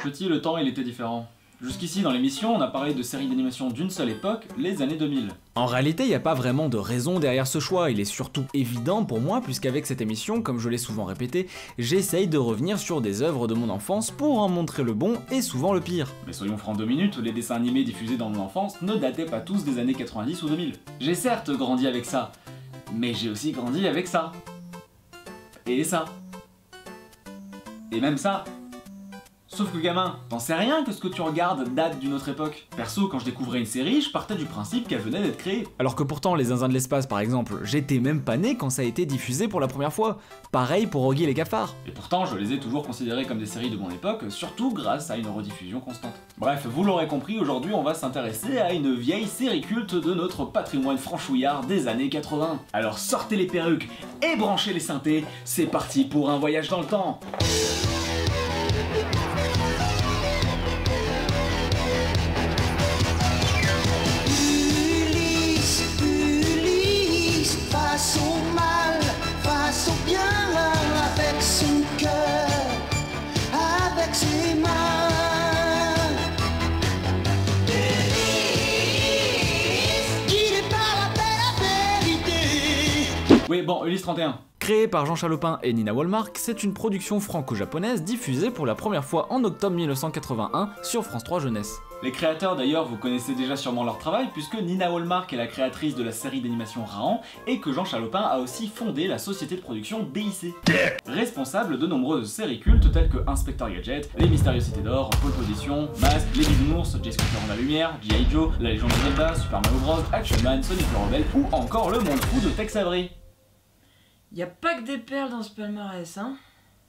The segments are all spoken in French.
Petit, le temps il était différent. Jusqu'ici dans l'émission, on a parlé de séries d'animation d'une seule époque, les années 2000. En réalité, il n'y a pas vraiment de raison derrière ce choix, il est surtout évident pour moi puisqu'avec cette émission, comme je l'ai souvent répété, j'essaye de revenir sur des œuvres de mon enfance pour en montrer le bon et souvent le pire. Mais soyons francs 2 minutes, les dessins animés diffusés dans mon enfance ne dataient pas tous des années 90 ou 2000. J'ai certes grandi avec ça, mais j'ai aussi grandi avec ça. Et ça. Et même ça. Sauf que gamin, t'en sais rien que ce que tu regardes date d'une autre époque. Perso, quand je découvrais une série, je partais du principe qu'elle venait d'être créée. Alors que pourtant, les Zinzins de l'espace par exemple, j'étais même pas né quand ça a été diffusé pour la première fois. Pareil pour Oggy et les cafards. Et pourtant, je les ai toujours considérés comme des séries de mon époque, surtout grâce à une rediffusion constante. Bref, vous l'aurez compris, aujourd'hui on va s'intéresser à une vieille série culte de notre patrimoine franchouillard des années 80. Alors sortez les perruques et branchez les synthés, c'est parti pour un voyage dans le temps. Face au mal, face au bien, avec son cœur, avec ses mains. Guidé par la belle vérité. Oui, bon, Ulysse 31. Créé par Jean Chalopin et Nina Wallmark, c'est une production franco-japonaise diffusée pour la première fois en octobre 1981 sur France 3 Jeunesse. Les créateurs d'ailleurs, vous connaissez déjà sûrement leur travail puisque Nina Wallmark est la créatrice de la série d'animation Rahan et que Jean Chalopin a aussi fondé la société de production DIC. Responsable de nombreuses séries cultes telles que Inspecteur Gadget, Les Mystérieuses Cités d'Or, Pole Position, Mask, Les Bisounours, Jay Scooter en la lumière, G.I. Joe, La Légende de Zelda, Super Mario Bros, Action Man, Sonic le Rebelle ou encore le monde fou de Tex Avery. Y'a pas que des perles dans ce palmarès, hein?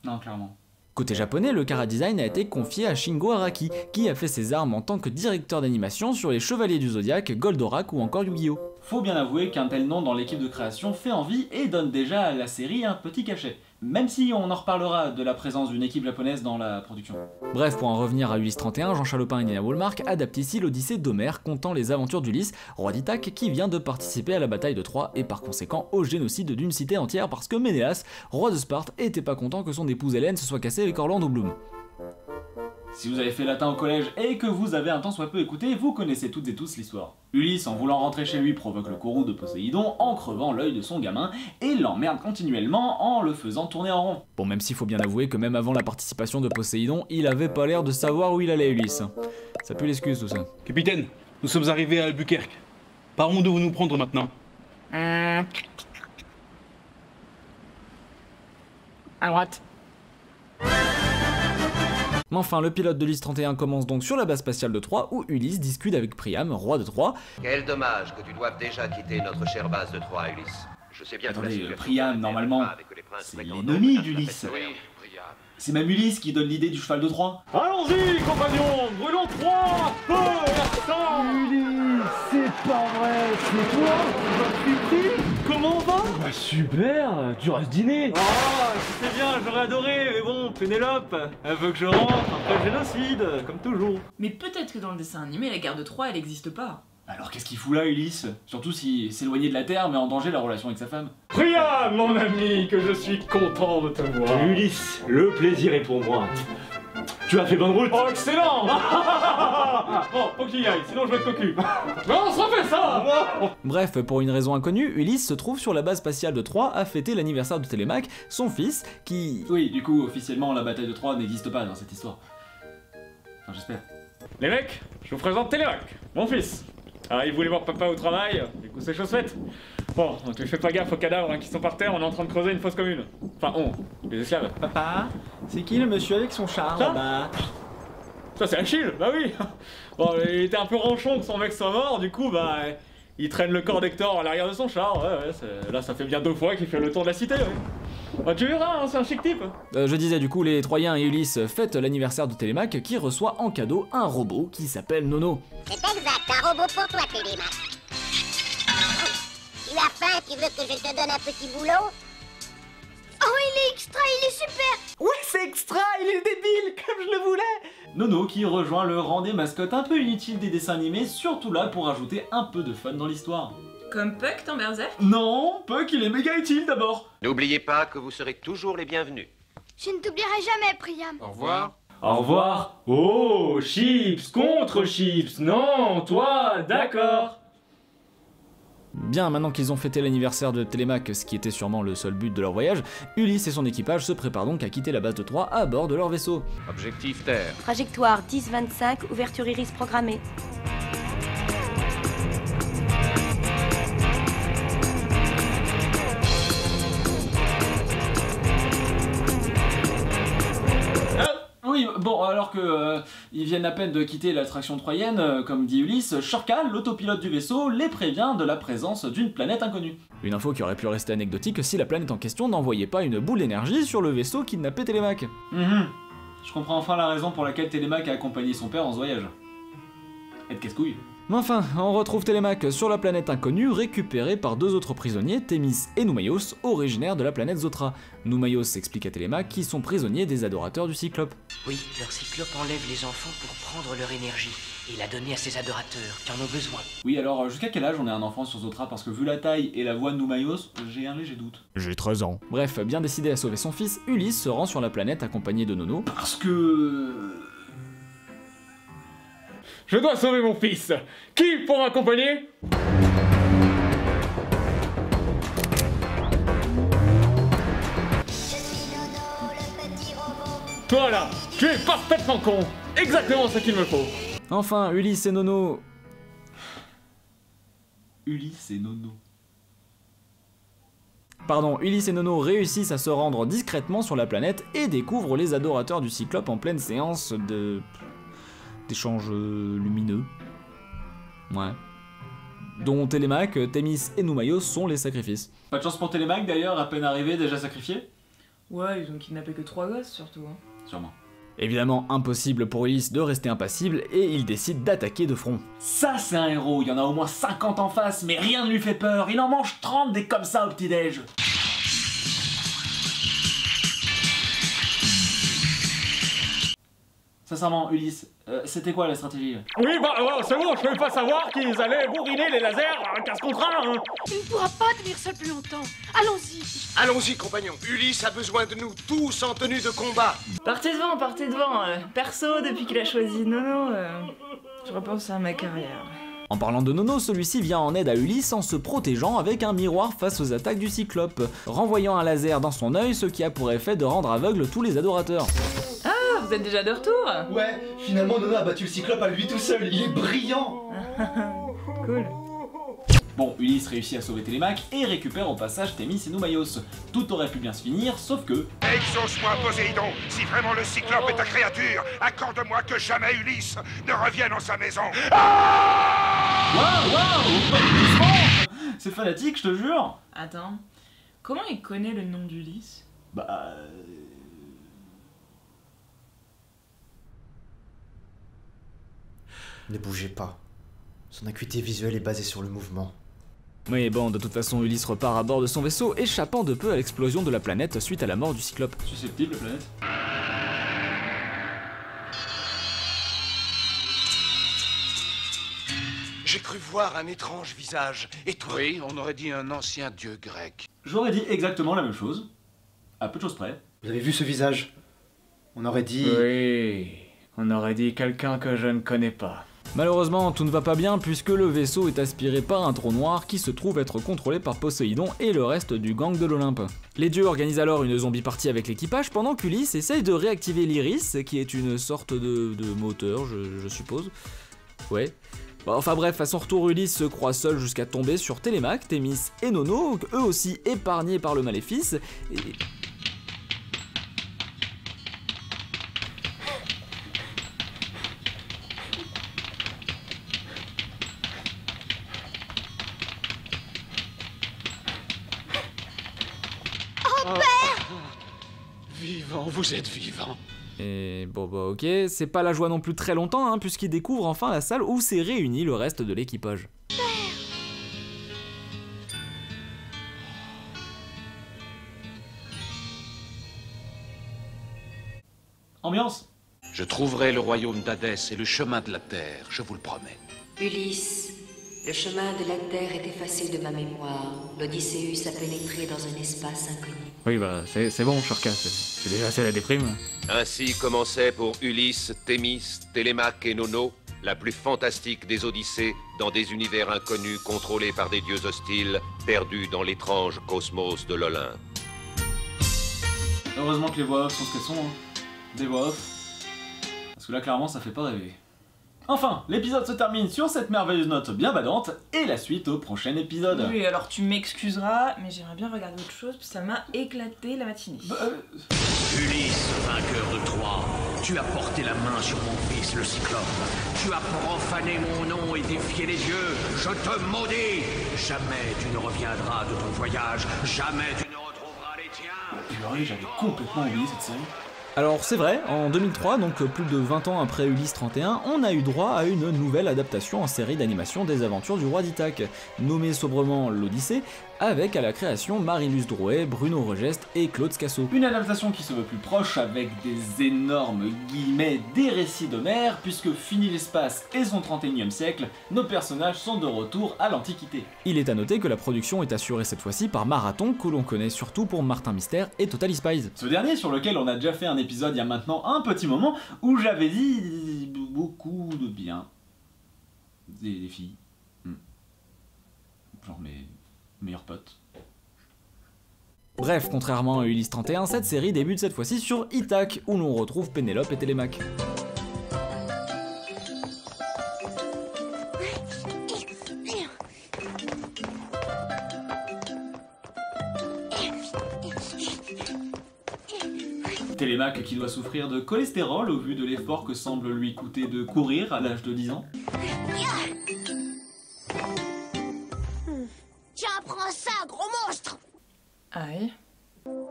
Non, clairement. Côté japonais, le chara-design a été confié à Shingo Araki, qui a fait ses armes en tant que directeur d'animation sur les Chevaliers du Zodiaque, Goldorak ou encore Yu-Gi-Oh! Faut bien avouer qu'un tel nom dans l'équipe de création fait envie et donne déjà à la série un petit cachet. Même si on en reparlera de la présence d'une équipe japonaise dans la production. Bref, pour en revenir à Ulysse 31, Jean Chalopin et Nina Wallmark adaptent ici l'Odyssée d'Homère, contant les aventures d'Ulysse, roi d'Ithaque, qui vient de participer à la bataille de Troie et par conséquent au génocide d'une cité entière parce que Ménélas, roi de Sparte, était pas content que son épouse Hélène se soit cassée avec Orlando Bloom. Si vous avez fait latin au collège et que vous avez un tant soit peu écouté, vous connaissez toutes et tous l'histoire. Ulysse, en voulant rentrer chez lui, provoque le courroux de Poséidon en crevant l'œil de son gamin et l'emmerde continuellement en le faisant tourner en rond. Bon, même s'il faut bien avouer que même avant la participation de Poséidon, il avait pas l'air de savoir où il allait, Ulysse. Ça pue l'excuse tout ça. Capitaine, nous sommes arrivés à Albuquerque. Par où devons-nous prendre maintenant? À droite. Mais enfin, le pilote de l'Ulysse 31 commence donc sur la base spatiale de Troie où Ulysse discute avec Priam, roi de Troie. Quel dommage que tu doives déjà quitter notre chère base de Troie, Ulysse. Je sais bien que la Attendez, situation Priam, normalement, avec les princes c'est fréquents l'ennemi dans d'Ulysse. Oui, Priam. C'est même Ulysse qui donne l'idée du cheval de Troie. Allons-y, compagnons, brûlons Troie, feu et sang. Ulysse, c'est pas vrai, c'est toi? Comment on va? Bah super, tu restes dîner. Ah, c'est bien, j'aurais adoré, mais bon, Pénélope, elle veut que je rentre après le génocide, comme toujours. Mais peut-être que dans le dessin animé, la guerre de Troie, elle existe pas. Alors qu'est-ce qu'il fout là, Ulysse? Surtout s'il s'éloignait de la Terre, mais en danger la relation avec sa femme. Priam, mon ami, que je suis content de te voir. Ulysse, le plaisir est pour moi. Tu as fait bonne route? Oh, excellent. Bon, faut qu'il y aille, sinon je vais être cocu. Mais on se refait ça. Bref, pour une raison inconnue, Ulysse se trouve sur la base spatiale de Troie à fêter l'anniversaire de Télémaque, son fils, qui... Oui, du coup, officiellement, la bataille de Troie n'existe pas dans cette histoire. Enfin, j'espère. Les mecs, je vous présente Télémaque, mon fils. Alors, il voulait voir papa au travail, du coup c'est chose faite. Bon, tu fais pas gaffe aux cadavres hein, qui sont par terre, on est en train de creuser une fosse commune. Enfin, les esclaves. Papa, c'est qui le monsieur avec son char Ça là-bas? Ça c'est Achille, bah oui. Bon, il était un peu ronchon que son mec soit mort, du coup, bah, il traîne le corps d'Hector à l'arrière de son char. Ouais, là ça fait bien 2 fois qu'il fait le tour de la cité, ouais. Bah, tu verras, hein, c'est un chic type. Je disais du coup, les Troyens et Ulysse fêtent l'anniversaire de Télémaque qui reçoit en cadeau un robot qui s'appelle Nono. C'est exact, un robot pour toi, Télémaque. Tu as faim, tu veux que je te donne un petit boulot? Oh, il est extra, il est super! Ouais, c'est extra, il est débile, comme je le voulais! Nono qui rejoint le rang des mascottes un peu inutiles des dessins animés, surtout là pour ajouter un peu de fun dans l'histoire. Comme Puck dans Berserk? Non, Puck il est méga utile d'abord. N'oubliez pas que vous serez toujours les bienvenus. Je ne t'oublierai jamais, Priam. Au revoir. Au revoir. Oh, Chips contre Chips. Non, toi, d'accord. Bien, maintenant qu'ils ont fêté l'anniversaire de Télémaque, ce qui était sûrement le seul but de leur voyage, Ulysse et son équipage se préparent donc à quitter la base de Troie à bord de leur vaisseau. Objectif Terre. Trajectoire 10-25, ouverture iris programmée. Oui, bon, alors que ils viennent à peine de quitter l'attraction troyenne, comme dit Ulysse, Shorkal, l'autopilote du vaisseau, les prévient de la présence d'une planète inconnue. Une info qui aurait pu rester anecdotique si la planète en question n'envoyait pas une boule d'énergie sur le vaisseau kidnappé Télémaque. Je comprends enfin la raison pour laquelle Télémaque a accompagné son père dans ce voyage. Être casse-couille. Mais enfin, on retrouve Télémaque sur la planète inconnue, récupérée par deux autres prisonniers, Thémis et Noumaios, originaires de la planète Zotra. Noumaios explique à Télémaque qu'ils sont prisonniers des adorateurs du Cyclope. Oui, leur Cyclope enlève les enfants pour prendre leur énergie et la donner à ses adorateurs qui en ont besoin. Oui, alors jusqu'à quel âge on est un enfant sur Zotra? Parce que vu la taille et la voix de Noumaios, j'ai un léger doute. J'ai 13 ans. Bref, bien décidé à sauver son fils, Ulysse se rend sur la planète accompagné de Nono. Parce que... Je dois sauver mon fils. Qui pour m'accompagner? Toi là, tu es parfaitement con. Exactement ce qu'il me faut. Enfin, Ulysse et Nono... Ulysse et Nono. Pardon, Ulysse et Nono réussissent à se rendre discrètement sur la planète et découvrent les adorateurs du Cyclope en pleine séance d'échanges lumineux. Ouais. Dont Télémaque, Thémis et Noumaios sont les sacrifices. Pas de chance pour Télémaque d'ailleurs, à peine arrivé, déjà sacrifié? Ouais, ils ont kidnappé que 3 gosses surtout. Hein. Sûrement. Évidemment, impossible pour Ulysse de rester impassible et il décide d'attaquer de front. Ça c'est un héros, il y en a au moins 50 en face, mais rien ne lui fait peur, il en mange 30 des comme ça au petit-déj. Sincèrement, Ulysse, c'était quoi la stratégie? Oui, bah c'est bon, je peux pas savoir qu'ils allaient bourriner les lasers à 15 contre 1, hein. Tu ne pourras pas tenir seul plus longtemps. Allons-y. Allons-y, compagnons. Ulysse a besoin de nous, tous en tenue de combat. Partez devant, partez devant. Perso, depuis qu'il a choisi Nono, je repense à ma carrière. En parlant de Nono, celui-ci vient en aide à Ulysse en se protégeant avec un miroir face aux attaques du Cyclope, renvoyant un laser dans son œil, ce qui a pour effet de rendre aveugle tous les adorateurs. Ah, vous êtes déjà de retour? Ouais, finalement Nono a battu le Cyclope à lui tout seul, il est brillant. Cool. Bon, Ulysse réussit à sauver Télémaque et récupère au passage Thémis et Noumaios. Tout aurait pu bien se finir, sauf que... Exauce-moi, Poséidon. Si vraiment le Cyclope est ta créature, accorde-moi que jamais Ulysse ne revienne en sa maison. Waouh, c'est fanatique, je te jure. Attends, comment il connaît le nom d'Ulysse? Bah... Ne bougez pas. Son acuité visuelle est basée sur le mouvement. Mais bon, de toute façon, Ulysse repart à bord de son vaisseau, échappant de peu à l'explosion de la planète suite à la mort du Cyclope. Susceptible, la planète. J'ai cru voir un étrange visage. Et toi? Oui, on aurait dit un ancien dieu grec. J'aurais dit exactement la même chose. À peu de choses près. Vous avez vu ce visage? On aurait dit... Oui, on aurait dit quelqu'un que je ne connais pas. Malheureusement, tout ne va pas bien puisque le vaisseau est aspiré par un trou noir qui se trouve être contrôlé par Poséidon et le reste du gang de l'Olympe. Les dieux organisent alors une zombie party avec l'équipage pendant qu'Ulysse essaye de réactiver l'Iris, qui est une sorte de moteur, je suppose. Ouais. Bon, enfin bref, à son retour, Ulysse se croit seul jusqu'à tomber sur Télémaque, Thémis et Nono, eux aussi épargnés par le maléfice, et... Vivant, vous êtes vivant. Et bon bah ok, c'est pas la joie non plus très longtemps, hein, puisqu'il découvre enfin la salle où s'est réuni le reste de l'équipage. Ambiance. Je trouverai le royaume d'Hadès et le chemin de la terre, je vous le promets. Ulysse, Le chemin de la Terre est effacé de ma mémoire. L'Odysseus a pénétré dans un espace inconnu. Oui, bah, c'est bon, Shurka, c'est déjà assez la déprime. Ainsi commençait pour Ulysse, Thémis, Télémaque et Nono la plus fantastique des Odyssées dans des univers inconnus contrôlés par des dieux hostiles, perdus dans l'étrange cosmos de l'Olympe. Heureusement que les voix off sont ce qu'elles sont, hein. Des voix off. Parce que là, clairement, ça fait pas rêver. Enfin, l'épisode se termine sur cette merveilleuse note bien badante, et la suite au prochain épisode. Oui, alors tu m'excuseras, mais j'aimerais bien regarder autre chose, parce que ça m'a éclaté la matinée. Ulysse, vainqueur de Troie, tu as porté la main sur mon fils le Cyclope. Tu as profané mon nom et défié les dieux. Je te maudis. Jamais tu ne reviendras de ton voyage. Jamais tu ne retrouveras les tiens. Purée, j'avais complètement oublié cette série. Alors c'est vrai, en 2003, donc plus de 20 ans après Ulysse 31, on a eu droit à une nouvelle adaptation en série d'animation des aventures du roi d'Ithaque, nommée sobrement l'Odyssée, avec à la création Marie-Luce Drouet, Bruno Regeste et Claude Scasso. Une adaptation qui se veut plus proche, avec des énormes guillemets des récits d'Homère, puisque fini l'espace et son 31e siècle, nos personnages sont de retour à l'Antiquité. Il est à noter que la production est assurée cette fois-ci par Marathon, que l'on connaît surtout pour Martin Mystère et Totally Spies. Ce dernier sur lequel on a déjà fait un épisode il y a maintenant un petit moment, où j'avais dit beaucoup de bien des filles. Genre mes meilleurs potes. Bref, contrairement à Ulysse 31, cette série débute cette fois-ci sur Ithaque, où l'on retrouve Pénélope et Télémaque. Télémaque qui doit souffrir de cholestérol au vu de l'effort que semble lui coûter de courir à l'âge de 10 ans. Tiens, prends ça, gros monstre! Aïe.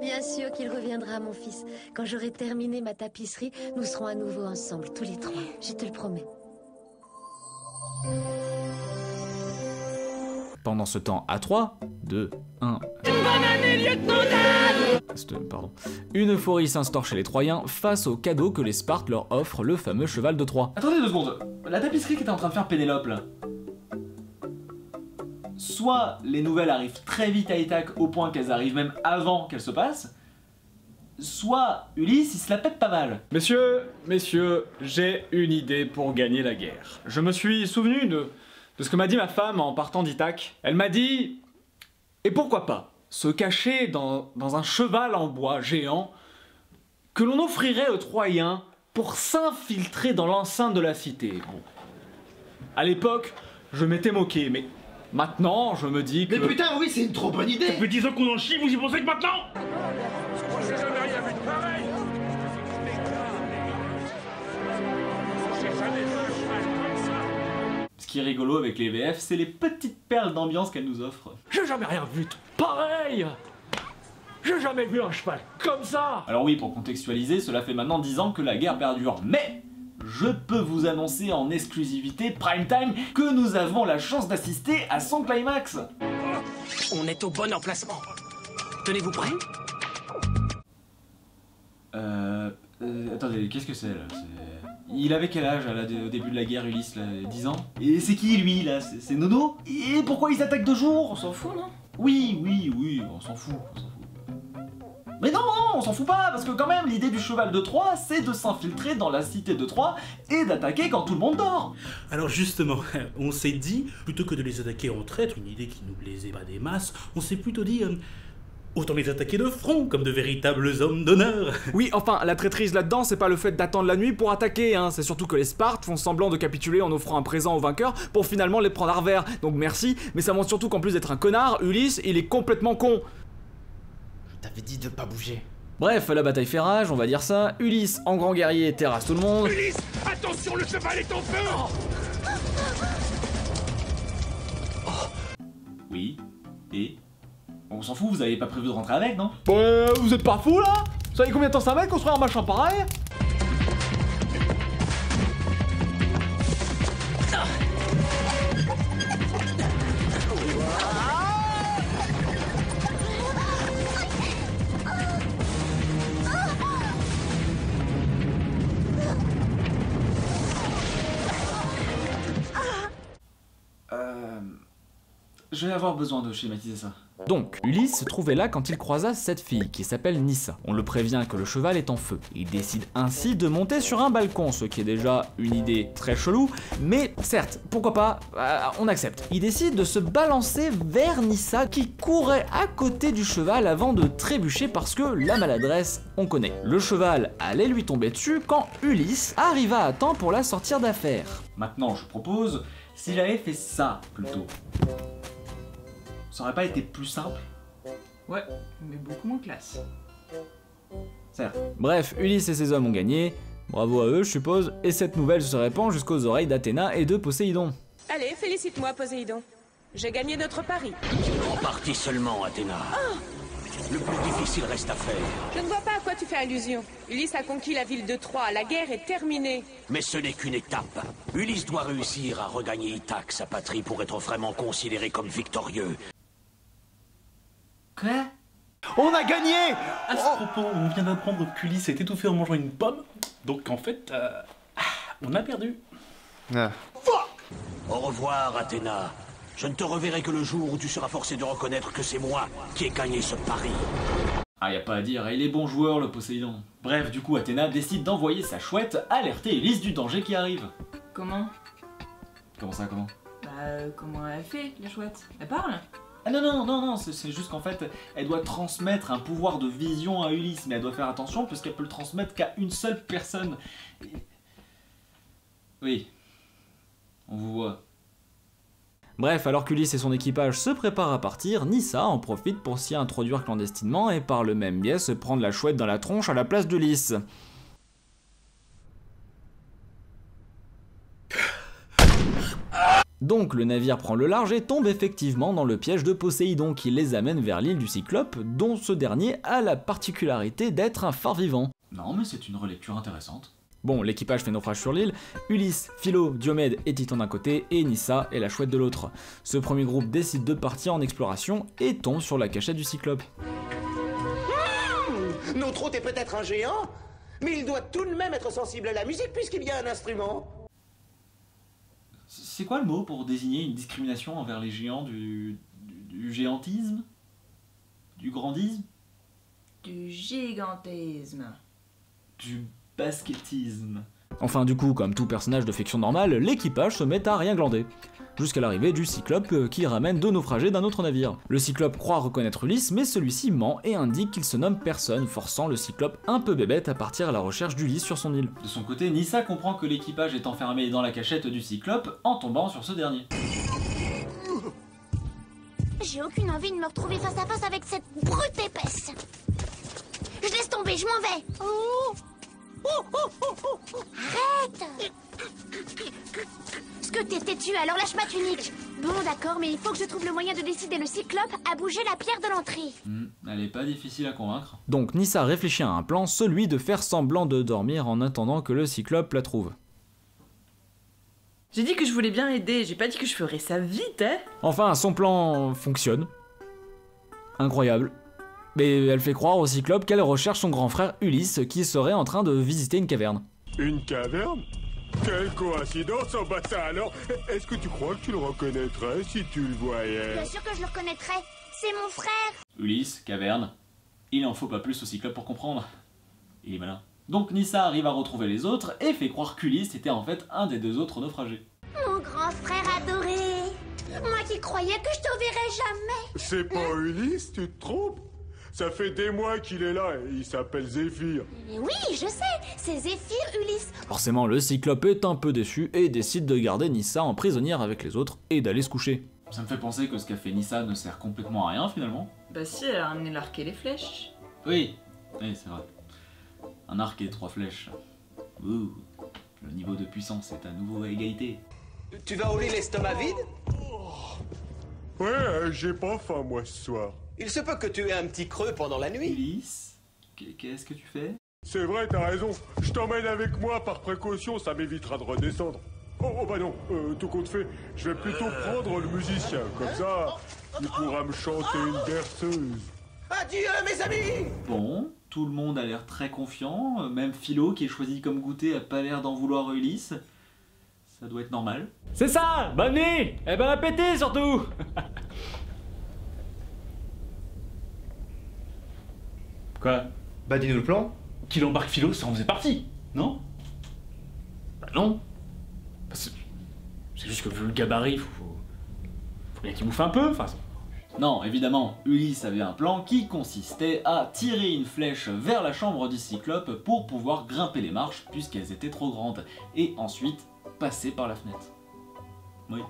Bien sûr qu'il reviendra, mon fils. Quand j'aurai terminé ma tapisserie, nous serons à nouveau ensemble, tous les trois. Je te le promets. Pendant ce temps, à 3, 2, 1... Pardon. Une euphorie s'instaure chez les Troyens face au cadeau que les Spartes leur offrent, le fameux cheval de Troie. Attendez 2 secondes, la tapisserie qu'était en train de faire Pénélope là. Soit les nouvelles arrivent très vite à Ithaque au point qu'elles arrivent même avant qu'elles se passent, soit Ulysse il se la pète pas mal. Messieurs, j'ai une idée pour gagner la guerre. Je me suis souvenu de ce que m'a dit ma femme en partant d'Ithaque. Elle m'a dit, et pourquoi pas se cacher dans un cheval en bois géant que l'on offrirait aux Troyens pour s'infiltrer dans l'enceinte de la cité. Bon. À l'époque, je m'étais moqué, mais maintenant, je me dis que... Mais putain, oui, c'est une trop bonne idée! Ça fait 10 ans qu'on en chie, vous y pensez que maintenant? Moi, j'ai jamais rien vu de pareil! Ce qui est rigolo avec les VF, c'est les petites perles d'ambiance qu'elles nous offrent. J'ai jamais rien vu de pareil! J'ai jamais vu un cheval comme ça! Alors oui, pour contextualiser, cela fait maintenant 10 ans que la guerre perdure, mais je peux vous annoncer en exclusivité prime time que nous avons la chance d'assister à son climax. On est au bon emplacement. Tenez-vous prêts? Attendez, qu'est-ce que c'est là? Il avait quel âge là, au début de la guerre, Ulysse là, 10 ans? Et c'est qui lui là? C'est Nono? Et pourquoi ils attaquent de jour? On s'en fout, non? Oui, on s'en fout. Mais non, on s'en fout pas, parce que quand même, l'idée du cheval de Troie, c'est de s'infiltrer dans la cité de Troie et d'attaquer quand tout le monde dort. Alors justement, on s'est dit, plutôt que de les attaquer en traître, une idée qui nous plaisait pas des masses, on s'est plutôt dit... autant les attaquer de front, comme de véritables hommes d'honneur. Oui, enfin, la traîtrise là-dedans, c'est pas le fait d'attendre la nuit pour attaquer, hein. C'est surtout que les Spartes font semblant de capituler en offrant un présent aux vainqueurs pour finalement les prendre à revers. Donc merci, mais ça montre surtout qu'en plus d'être un connard, Ulysse, il est complètement con. Je t'avais dit de pas bouger. Bref, la bataille fait rage, on va dire ça. Ulysse, en grand guerrier, terrasse tout le monde. Ulysse, attention, le cheval est en feu! Oui, et... on s'en fout, vous avez pas prévu de rentrer avec, non? Vous êtes pas fous là? Vous savez combien de temps ça met construire un machin pareil? Je vais avoir besoin de schématiser ça. Donc, Ulysse se trouvait là quand il croisa cette fille, qui s'appelle Nyssa. On le prévient que le cheval est en feu. Il décide ainsi de monter sur un balcon, ce qui est déjà une idée très chelou, mais certes, pourquoi pas, on accepte. Il décide de se balancer vers Nyssa, qui courait à côté du cheval avant de trébucher parce que la maladresse, on connaît. Le cheval allait lui tomber dessus quand Ulysse arriva à temps pour la sortir d'affaire. Maintenant, je propose, s'il avait fait ça, plutôt. Ça aurait pas été plus simple? Ouais, mais beaucoup moins classe. Certes. Bref, Ulysse et ses hommes ont gagné, bravo à eux je suppose, et cette nouvelle se répand jusqu'aux oreilles d'Athéna et de Poséidon. Allez, félicite-moi Poséidon. J'ai gagné notre pari. En partie seulement, Athéna. Oh, Le plus difficile reste à faire. je ne vois pas à quoi tu fais allusion. Ulysse a conquis la ville de Troie, la guerre est terminée. Mais ce n'est qu'une étape. Ulysse doit réussir à regagner Ithaque, sa patrie, pour être vraiment considéré comme victorieux. Quoi? On a gagné! À ce propos, on vient d'apprendre qu'Ulysse s'est étouffé en mangeant une pomme, donc en fait, on a perdu. Au revoir, Athéna. Je ne te reverrai que le jour où tu seras forcé de reconnaître que c'est moi qui ai gagné ce pari. Ah, y a pas à dire, il est bon joueur le Poséidon. Bref, du coup, Athéna décide d'envoyer sa chouette alerter Ulysse du danger qui arrive. Comment? Comment ça, comment? Bah, comment elle fait, la chouette? Elle parle? Ah non, c'est juste qu'en fait, elle doit transmettre un pouvoir de vision à Ulysse, mais elle doit faire attention parce qu'elle peut le transmettre qu'à une seule personne. Oui, on vous voit. Bref, alors qu'Ulysse et son équipage se préparent à partir, Nyssa en profite pour s'y introduire clandestinement et par le même biais se prendre la chouette dans la tronche à la place d'Ulysse. Donc le navire prend le large et tombe effectivement dans le piège de Poséidon qui les amène vers l'île du Cyclope, dont ce dernier a la particularité d'être un phare vivant. Non mais c'est une relecture intéressante. Bon, l'équipage fait naufrage sur l'île, Ulysse, Philo, Diomède et Titan d'un côté, et Nyssa et la chouette de l'autre. Ce premier groupe décide de partir en exploration et tombe sur la cachette du Cyclope. Notre hôte est peut-être un géant, mais il doit tout de même être sensible à la musique puisqu'il y a un instrument. C'est quoi le mot pour désigner une discrimination envers les géants du géantisme? Du grandisme? Du gigantisme. Du basketisme. Enfin du coup, comme tout personnage de fiction normale, l'équipage se met à rien glander. Jusqu'à l'arrivée du Cyclope qui ramène deux naufragés d'un autre navire. Le Cyclope croit reconnaître Ulysse, mais celui-ci ment et indique qu'il se nomme personne, forçant le Cyclope un peu bébête à partir à la recherche d'Ulysse sur son île. De son côté, Nyssa comprend que l'équipage est enfermé dans la cachette du Cyclope en tombant sur ce dernier. J'ai aucune envie de me retrouver face à face avec cette brute épaisse. Je laisse tomber, je m'en vais. Arrête! Ce que t'es têtu, alors lâche ma tunique. Bon, d'accord, mais il faut que je trouve le moyen de décider le Cyclope à bouger la pierre de l'entrée. Elle est pas difficile à convaincre. Donc Nyssa réfléchit à un plan, celui de faire semblant de dormir en attendant que le Cyclope la trouve. J'ai dit que je voulais bien aider, j'ai pas dit que je ferais ça vite, hein. Enfin, son plan fonctionne. Incroyable. Mais elle fait croire au Cyclope qu'elle recherche son grand frère Ulysse qui serait en train de visiter une caverne. Une caverne? Quelle coïncidence en bas de ça alors? Est-ce que tu crois que tu le reconnaîtrais si tu le voyais? Bien sûr que je le reconnaîtrais. C'est mon frère. Ulysse, caverne. Il en faut pas plus au Cyclope pour comprendre. Il est malin. Donc Nyssa arrive à retrouver les autres et fait croire qu'Ulysse était en fait un des deux autres naufragés. Mon grand frère adoré. Moi qui croyais que je te verrais jamais. C'est pas Ulysse, tu te trompes? Ça fait des mois qu'il est là et il s'appelle Zéphyr. Mais oui, je sais, c'est Zéphyr, Ulysse. Forcément, le Cyclope est un peu déçu et décide de garder Nyssa en prisonnière avec les autres et d'aller se coucher. Ça me fait penser que ce qu'a fait Nyssa ne sert complètement à rien finalement. Bah si, elle a ramené l'arc et les flèches. Oui, c'est vrai. Un arc et 3 flèches. Ouh, le niveau de puissance est à nouveau à égalité. Tu vas rouler l'estomac vide? Ouais, j'ai pas faim moi ce soir. Il se peut que tu aies un petit creux pendant la nuit. Ulysse, qu'est-ce que tu fais? C'est vrai, t'as raison. Je t'emmène avec moi par précaution, ça m'évitera de redescendre. Oh bah non, tout compte fait, je vais plutôt prendre le musicien. Comme ça, il pourra me chanter une berceuse. Adieu mes amis! Bon, tout le monde a l'air très confiant. Même Philo, qui est choisi comme goûter, a pas l'air d'en vouloir à Ulysse. Ça doit être normal. C'est ça! Bonne nuit! Et bon appétit surtout! Quoi? Bah dis-nous le plan. Qu'il embarque Philo, ça en faisait partie, non? Bah non. C'est juste que vu le gabarit, faut bien qu'il bouffe un peu, enfin... Non, évidemment, Ulysse avait un plan qui consistait à tirer une flèche vers la chambre du Cyclope pour pouvoir grimper les marches puisqu'elles étaient trop grandes, et ensuite passer par la fenêtre. Oui,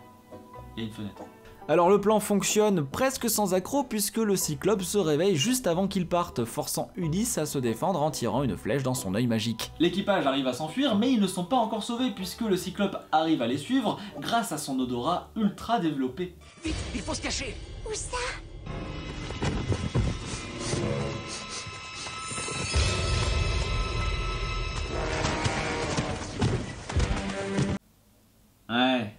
il y a une fenêtre. Alors le plan fonctionne presque sans accroc puisque le Cyclope se réveille juste avant qu'il parte, forçant Ulysse à se défendre en tirant une flèche dans son œil magique. L'équipage arrive à s'enfuir, mais ils ne sont pas encore sauvés puisque le Cyclope arrive à les suivre grâce à son odorat ultra développé. Vite, il faut se cacher. Où ça? Ouais.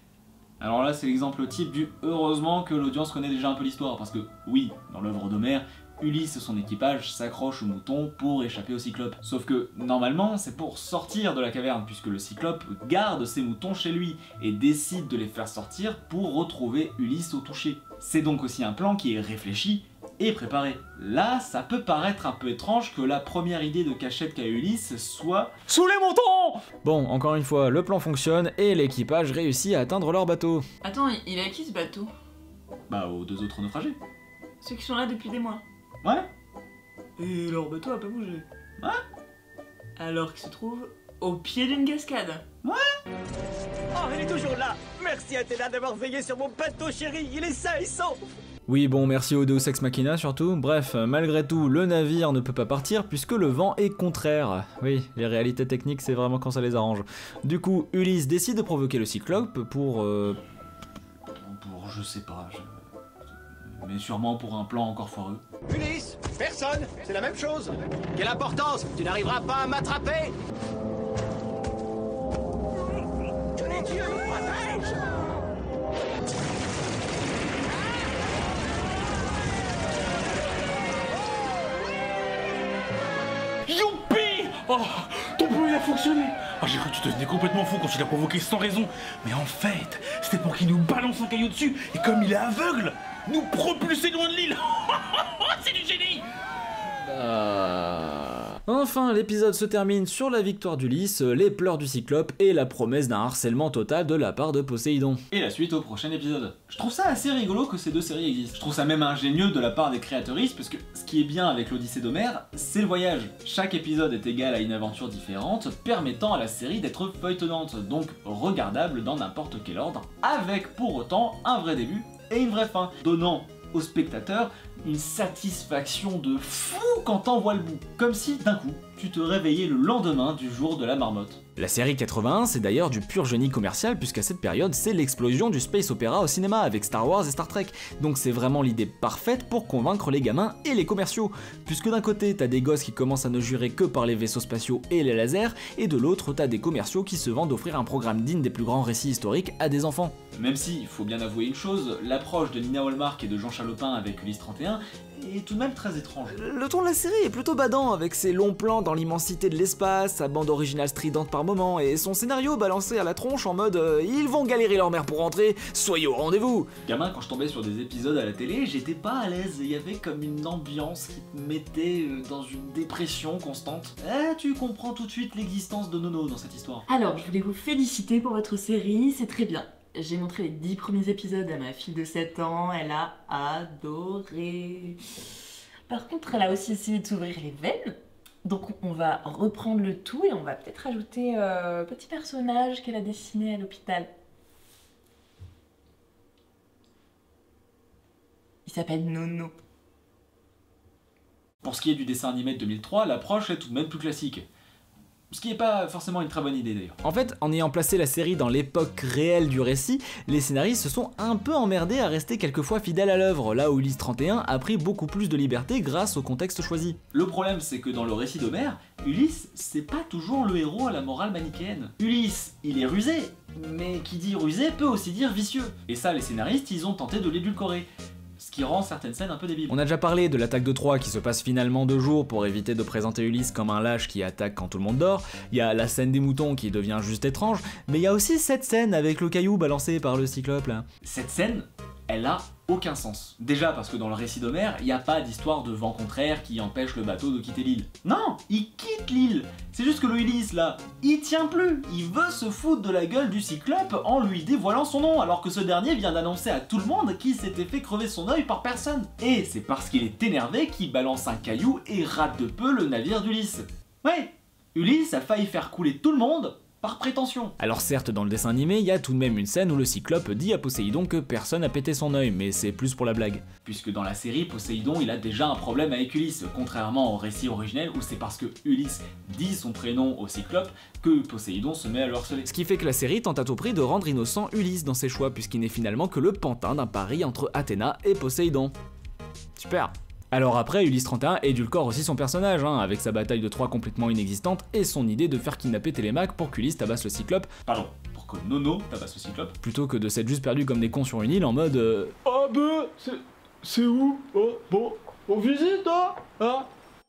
Alors là, c'est l'exemple type du « heureusement que l'audience connaît déjà un peu l'histoire », parce que oui, dans l'œuvre d'Homère, Ulysse et son équipage s'accrochent au mouton pour échapper au Cyclope. Sauf que, normalement, c'est pour sortir de la caverne, puisque le Cyclope garde ses moutons chez lui, et décide de les faire sortir pour retrouver Ulysse au toucher. C'est donc aussi un plan qui est réfléchi et préparé. Là, ça peut paraître un peu étrange que la première idée de cachette qu'a Ulysse soit « Sous les moutons !» Bon, encore une fois, le plan fonctionne et l'équipage réussit à atteindre leur bateau. Attends, il est à qui ce bateau? Bah, aux deux autres naufragés. Ceux qui sont là depuis des mois. Ouais. Et leur bateau a pas bougé. Ouais. Alors qu'il se trouve au pied d'une cascade. Ouais. Oh, il est toujours là. Merci Athéna d'avoir veillé sur mon bateau chéri, il est sain et sauf. Oui bon, merci au Deus Ex Machina surtout. Bref, malgré tout, le navire ne peut pas partir puisque le vent est contraire. Oui, les réalités techniques c'est vraiment quand ça les arrange. Du coup, Ulysse décide de provoquer le Cyclope pour je sais pas, mais sûrement pour un plan encore foireux. Ulysse, personne, c'est la même chose. Quelle importance? Tu n'arriveras pas à m'attraper. Que les dieux nous protègent. Youpi! Oh, ton plan il a fonctionné! Ah, j'ai cru que tu devenais complètement fou quand tu l'as provoqué sans raison. Mais en fait, c'était pour qu'il nous balance un caillou dessus et comme il est aveugle, nous propulser loin de l'île. C'est du génie! Enfin, l'épisode se termine sur la victoire d'Ulysse, les pleurs du Cyclope et la promesse d'un harcèlement total de la part de Poséidon. Et la suite au prochain épisode. Je trouve ça assez rigolo que ces deux séries existent. Je trouve ça même ingénieux de la part des créateuristes, parce que ce qui est bien avec l'Odyssée d'Homère, c'est le voyage. Chaque épisode est égal à une aventure différente, permettant à la série d'être feuilletonnante, donc regardable dans n'importe quel ordre, avec pour autant un vrai début et une vraie fin, donnant au spectateur une satisfaction de fou quand t'en vois le bout. Comme si, d'un coup, tu te réveillais le lendemain du jour de la marmotte. La série 81, c'est d'ailleurs du pur génie commercial puisqu'à cette période, c'est l'explosion du space opéra au cinéma avec Star Wars et Star Trek. Donc c'est vraiment l'idée parfaite pour convaincre les gamins et les commerciaux. Puisque d'un côté, t'as des gosses qui commencent à ne jurer que par les vaisseaux spatiaux et les lasers, et de l'autre, t'as des commerciaux qui se vendent d'offrir un programme digne des plus grands récits historiques à des enfants. Même si, il faut bien avouer une chose, l'approche de Nina Hallmark et de Jean Chalopin avec Ulysse 31 est tout de même très étrange. Le ton de la série est plutôt badant, avec ses longs plans dans l'immensité de l'espace, sa bande originale stridente par moments, et son scénario balancé à la tronche en mode ils vont galérer leur mère pour rentrer, soyez au rendez-vous. Gamin, quand je tombais sur des épisodes à la télé, j'étais pas à l'aise, il y avait comme une ambiance qui te mettait dans une dépression constante. Tu comprends tout de suite l'existence de Nono dans cette histoire. Alors, je voulais vous féliciter pour votre série, c'est très bien. J'ai montré les 10 premiers épisodes à ma fille de 7 ans, elle a adoré. Par contre, elle a aussi essayé de s'ouvrir les veines. Donc on va reprendre le tout et on va peut-être rajouter un petit personnage qu'elle a dessiné à l'hôpital. Il s'appelle Nono. Pour ce qui est du dessin animé de 2003, l'approche est tout de même plus classique. Ce qui n'est pas forcément une très bonne idée d'ailleurs. En fait, en ayant placé la série dans l'époque réelle du récit, les scénaristes se sont un peu emmerdés à rester quelquefois fidèles à l'œuvre, là où Ulysse 31 a pris beaucoup plus de liberté grâce au contexte choisi. Le problème, c'est que dans le récit d'Homère, Ulysse, c'est pas toujours le héros à la morale manichéenne. Ulysse, il est rusé, mais qui dit rusé peut aussi dire vicieux. Et ça, les scénaristes, ils ont tenté de l'édulcorer. Ce qui rend certaines scènes un peu débiles. On a déjà parlé de l'attaque de Troie qui se passe finalement de jour pour éviter de présenter Ulysse comme un lâche qui attaque quand tout le monde dort, il y a la scène des moutons qui devient juste étrange, mais il y a aussi cette scène avec le caillou balancé par le Cyclope là. Cette scène, elle a aucun sens. Déjà parce que dans le récit d'Homère, il n'y a pas d'histoire de vent contraire qui empêche le bateau de quitter l'île. Non, il quitte l'île. C'est juste que le Ulysse là, il tient plus. Il veut se foutre de la gueule du Cyclope en lui dévoilant son nom, alors que ce dernier vient d'annoncer à tout le monde qu'il s'était fait crever son œil par personne. Et c'est parce qu'il est énervé qu'il balance un caillou et rate de peu le navire d'Ulysse. Ouais, Ulysse a failli faire couler tout le monde par prétention. Alors certes, dans le dessin animé, il y a tout de même une scène où le Cyclope dit à Poséidon que personne n'a pété son œil, mais c'est plus pour la blague. Puisque dans la série, Poséidon il a déjà un problème avec Ulysse, contrairement au récit originel où c'est parce que Ulysse dit son prénom au Cyclope que Poséidon se met à le harceler. Ce qui fait que la série tente à tout prix de rendre innocent Ulysse dans ses choix, puisqu'il n'est finalement que le pantin d'un pari entre Athéna et Poséidon. Super. Alors après, Ulysse 31 édulcore aussi son personnage, avec sa bataille de Troie complètement inexistante et son idée de faire kidnapper Télémaque pour qu'Ulysse tabasse le Cyclope. Pardon, pour que Nono tabasse le Cyclope. Plutôt que de s'être juste perdu comme des cons sur une île en mode Oh bah, c'est où? Oh, bon, on visite, hein?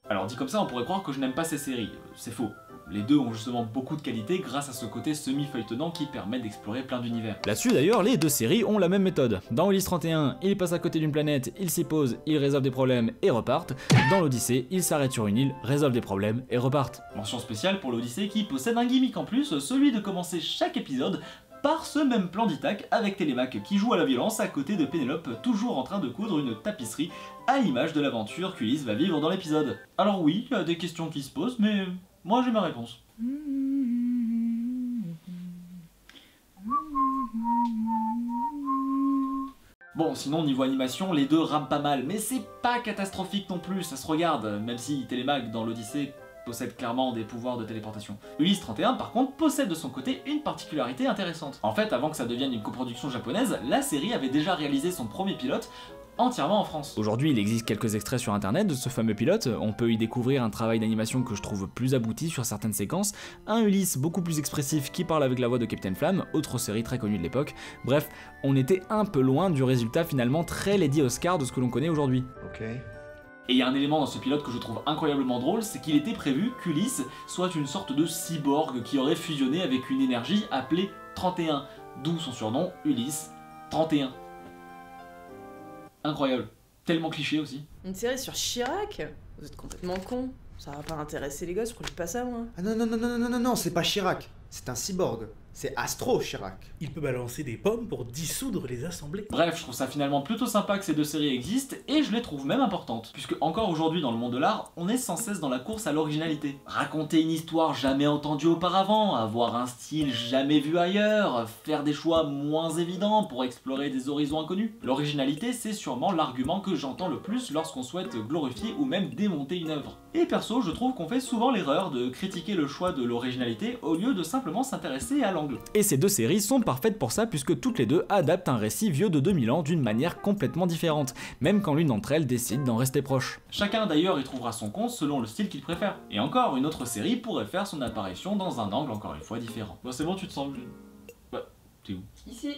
Alors dit comme ça, on pourrait croire que je n'aime pas ces séries. C'est faux. Les deux ont justement beaucoup de qualités grâce à ce côté semi-feuilletonnant qui permet d'explorer plein d'univers. Là-dessus d'ailleurs, les deux séries ont la même méthode. Dans Ulysse 31, ils passent à côté d'une planète, ils s'y posent, ils résolvent des problèmes et repartent. Dans l'Odyssée, ils s'arrêtent sur une île, résolvent des problèmes et repartent. Mention spéciale pour l'Odyssée qui possède un gimmick en plus, celui de commencer chaque épisode par ce même plan d'Ithaque avec Télémaque qui joue à la violence à côté de Pénélope, toujours en train de coudre une tapisserie à l'image de l'aventure qu'Ulysse va vivre dans l'épisode. Alors oui, il y a des questions qui se posent, mais moi j'ai ma réponse. Bon, sinon niveau animation, les deux rament pas mal, mais c'est pas catastrophique non plus, ça se regarde, même si Télémaque dans l'Odyssée possède clairement des pouvoirs de téléportation. Ulysse 31 par contre possède de son côté une particularité intéressante. En fait, avant que ça devienne une coproduction japonaise, la série avait déjà réalisé son premier pilote entièrement en France. Aujourd'hui, il existe quelques extraits sur internet de ce fameux pilote, on peut y découvrir un travail d'animation que je trouve plus abouti sur certaines séquences, un Ulysse beaucoup plus expressif qui parle avec la voix de Captain Flamme, autre série très connue de l'époque, bref, on était un peu loin du résultat finalement très Lady Oscar de ce que l'on connaît aujourd'hui. Ok. Et il y a un élément dans ce pilote que je trouve incroyablement drôle, c'est qu'il était prévu qu'Ulysse soit une sorte de cyborg qui aurait fusionné avec une énergie appelée 31, d'où son surnom Ulysse 31. Incroyable. Tellement cliché aussi. Une série sur Chirac? Vous êtes complètement con. Ça va pas intéresser les gosses, pourquoi je dis pas ça moi? Ah non, c'est pas Chirac. C'est un cyborg. C'est Astro Chirac. Il peut balancer des pommes pour dissoudre les assemblées. Bref, je trouve ça finalement plutôt sympa que ces deux séries existent, et je les trouve même importantes, puisque encore aujourd'hui dans le monde de l'art, on est sans cesse dans la course à l'originalité. Raconter une histoire jamais entendue auparavant, avoir un style jamais vu ailleurs, faire des choix moins évidents pour explorer des horizons inconnus. L'originalité, c'est sûrement l'argument que j'entends le plus lorsqu'on souhaite glorifier ou même démonter une œuvre. Et perso, je trouve qu'on fait souvent l'erreur de critiquer le choix de l'originalité au lieu de simplement s'intéresser à l'angle. Et ces deux séries sont parfaites pour ça puisque toutes les deux adaptent un récit vieux de 2000 ans d'une manière complètement différente, même quand l'une d'entre elles décide d'en rester proche. Chacun d'ailleurs y trouvera son compte selon le style qu'il préfère. Et encore, une autre série pourrait faire son apparition dans un angle encore une fois différent. Bah c'est bon, tu te sens... Bah, t'es où? Ici.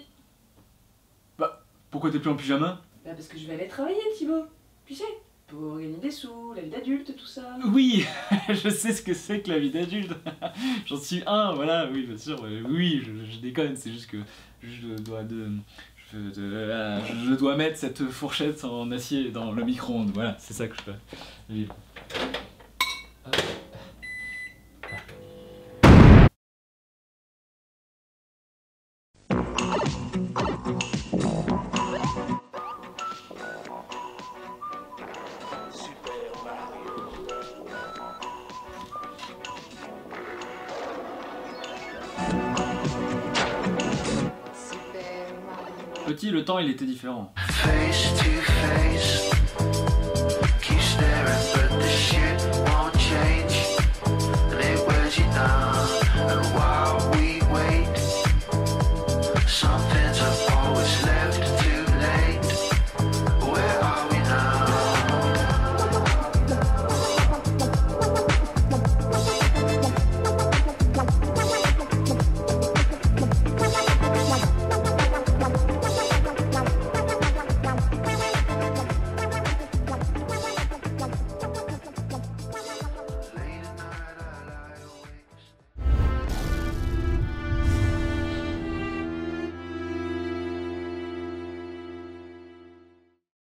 Bah, pourquoi t'es plus en pyjama? Bah parce que je vais aller travailler, Thibaut. Tu sais, pour gagner des sous, la vie d'adulte, tout ça. Oui, je sais ce que c'est que la vie d'adulte. J'en suis un, voilà, oui, bien sûr. Oui, je déconne, c'est juste que je dois mettre cette fourchette en acier dans le micro-ondes. Voilà, c'est ça que je fais. Oui. Petit, le temps il était différent. Face to face,